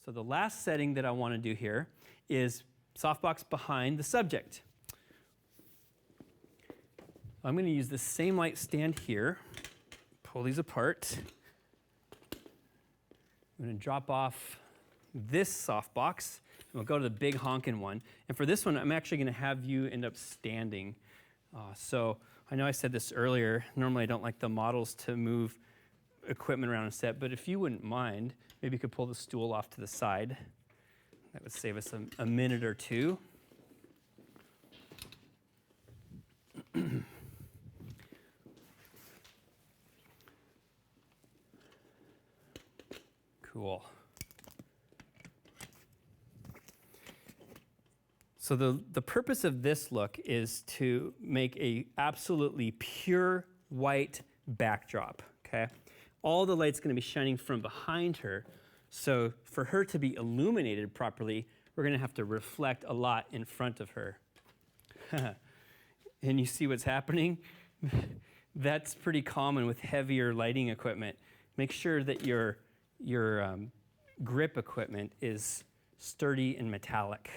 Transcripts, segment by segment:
So the last setting that I want to do here is softbox behind the subject. I'm going to use the same light stand here, pull these apart. I'm going to drop off this softbox, and we'll go to the big honkin' one. And for this one, I'm actually going to have you end up standing. So I know I said this earlier, normally I don't like the models to move equipment around a set, but if you wouldn't mind, maybe you could pull the stool off to the side. That would save us a minute or two. Cool. So the purpose of this look is to make a absolutely pure white backdrop, okay? All the light's going to be shining from behind her, so for her to be illuminated properly, we're going to have to reflect a lot in front of her. And you see what's happening? That's pretty common with heavier lighting equipment. Make sure that your grip equipment is sturdy and metallic.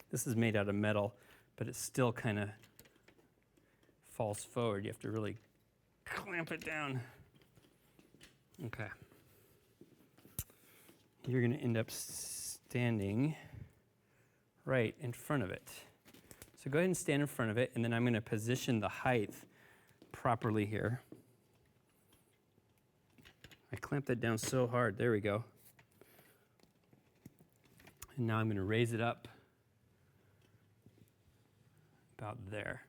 This is made out of metal, but it still kind of falls forward. You have to really clamp it down. Okay. You're going to end up standing right in front of it. So go ahead and stand in front of it, and then I'm going to position the height properly here. I clamped that down so hard. There we go. And now I'm going to raise it up about there.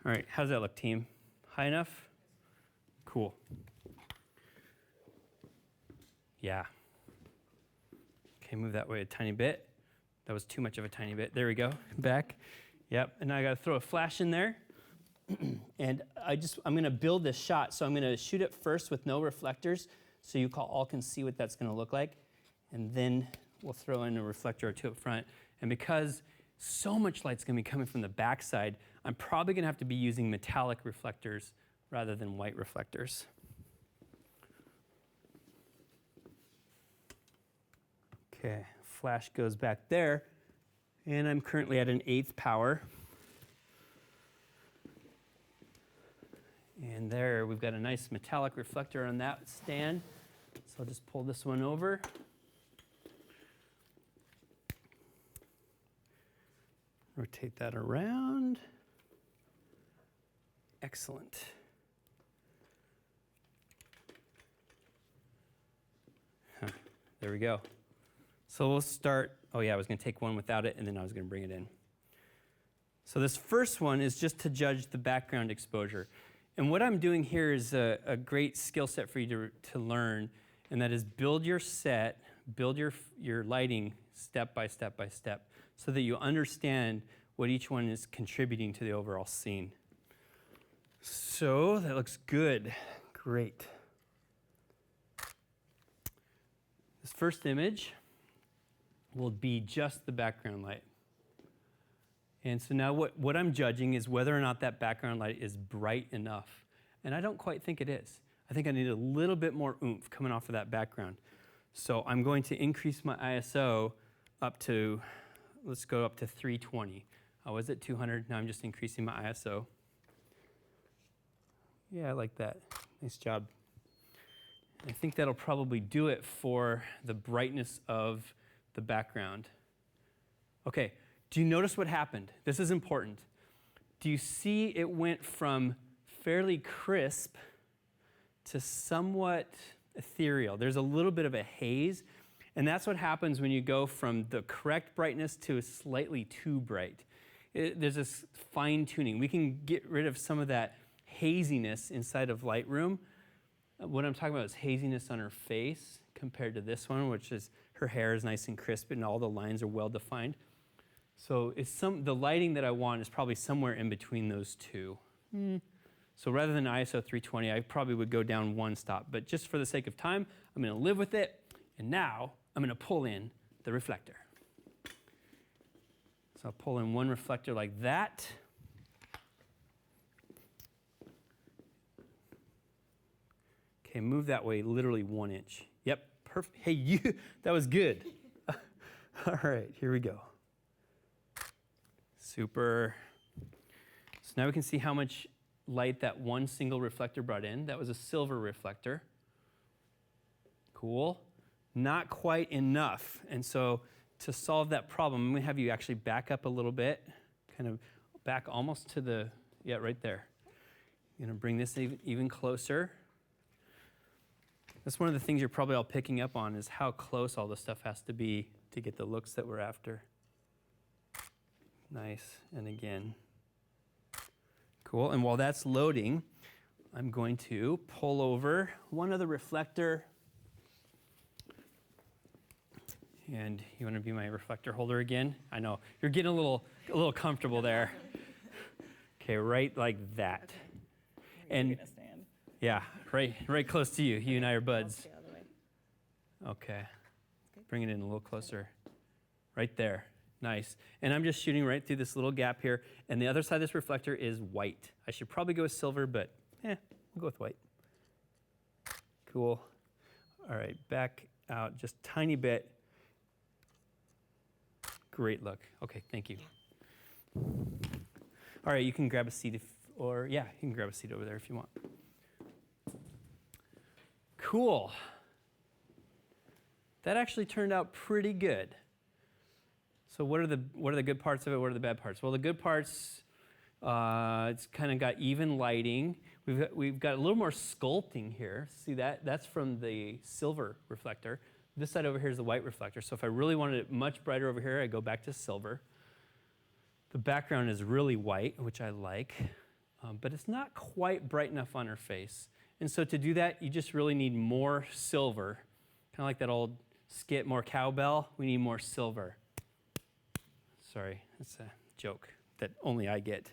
All right, how does that look, team? High enough? Cool. Yeah. Okay, move that way a tiny bit. That was too much of a tiny bit. There we go. Back. Yep. And now I got to throw a flash in there. And I'm going to build this shot. So I'm going to shoot it first with no reflectors, so you all can see what that's going to look like. And then we'll throw in a reflector or two up front. And because so much light's going to be coming from the backside, I'm probably going to have to be using metallic reflectors rather than white reflectors. Okay, flash goes back there, and I'm currently at an 1/8 power. And there, we've got a nice metallic reflector on that stand. So I'll just pull this one over. Rotate that around. Excellent. There we go. So we'll start, oh yeah, I was going to take one without it, and then I was going to bring it in. So this first one is just to judge the background exposure. And what I'm doing here is a great skill set for you to learn, and that is build your set, build your lighting step by step by step, so that you understand what each one is contributing to the overall scene. So that looks good. Great. This first image will be just the background light. And so now what I'm judging is whether or not that background light is bright enough. And I don't quite think it is. I think I need a little bit more oomph coming off of that background. So I'm going to increase my ISO up to, let's go up to 320. I was at 200, now I'm just increasing my ISO. Yeah, I like that. Nice job. I think that'll probably do it for the brightness of the background. Okay, do you notice what happened? This is important. Do you see it went from fairly crisp to somewhat ethereal? There's a little bit of a haze, and that's what happens when you go from the correct brightness to slightly too bright. There's this fine tuning. We can get rid of some of that haziness inside of Lightroom. What I'm talking about is haziness on her face compared to this one, which is her hair is nice and crisp and all the lines are well defined. So the lighting that I want is probably somewhere in between those two. So rather than ISO 320, I probably would go down one stop. But just for the sake of time, I'm going to live with it. And now I'm going to pull in the reflector. So I'll pull in one reflector like that. Okay, move that way literally 1 inch. Yep, perfect. Hey, you, that was good. All right, here we go. Super. So now we can see how much light that one single reflector brought in. That was a silver reflector. Cool. Not quite enough. And so to solve that problem, I'm going to have you actually back up a little bit, kind of back almost to the, yeah, right there. You're going to bring this even closer. That's one of the things you're probably all picking up on is how close all this stuff has to be to get the looks that we're after. Nice. And again. Cool. And while that's loading, I'm going to pull over one other reflector. And you want to be my reflector holder again? I know. You're getting a little comfortable there. Okay, right like that. And You're gonna stand. yeah, right close to you. You and I are buds. The other way. Okay. Bring it in a little closer. Right there. Nice. And I'm just shooting right through this little gap here. And the other side of this reflector is white. I should probably go with silver, but we'll go with white. Cool. All right, back out just a tiny bit. Great look. Okay, thank you. All right, you can grab a seat you can grab a seat over there if you want. Cool. That actually turned out pretty good. So what are the good parts of it? What are the bad parts? Well, the good parts, it's kind of got even lighting. We've got a little more sculpting here. See that? That's from the silver reflector. This side over here is the white reflector. So if I really wanted it much brighter over here, I go back to silver. The background is really white, which I like, but it's not quite bright enough on her face. And so to do that, you just really need more silver. Kind of like that old skit, more cowbell. We need more silver. Sorry, that's a joke that only I get.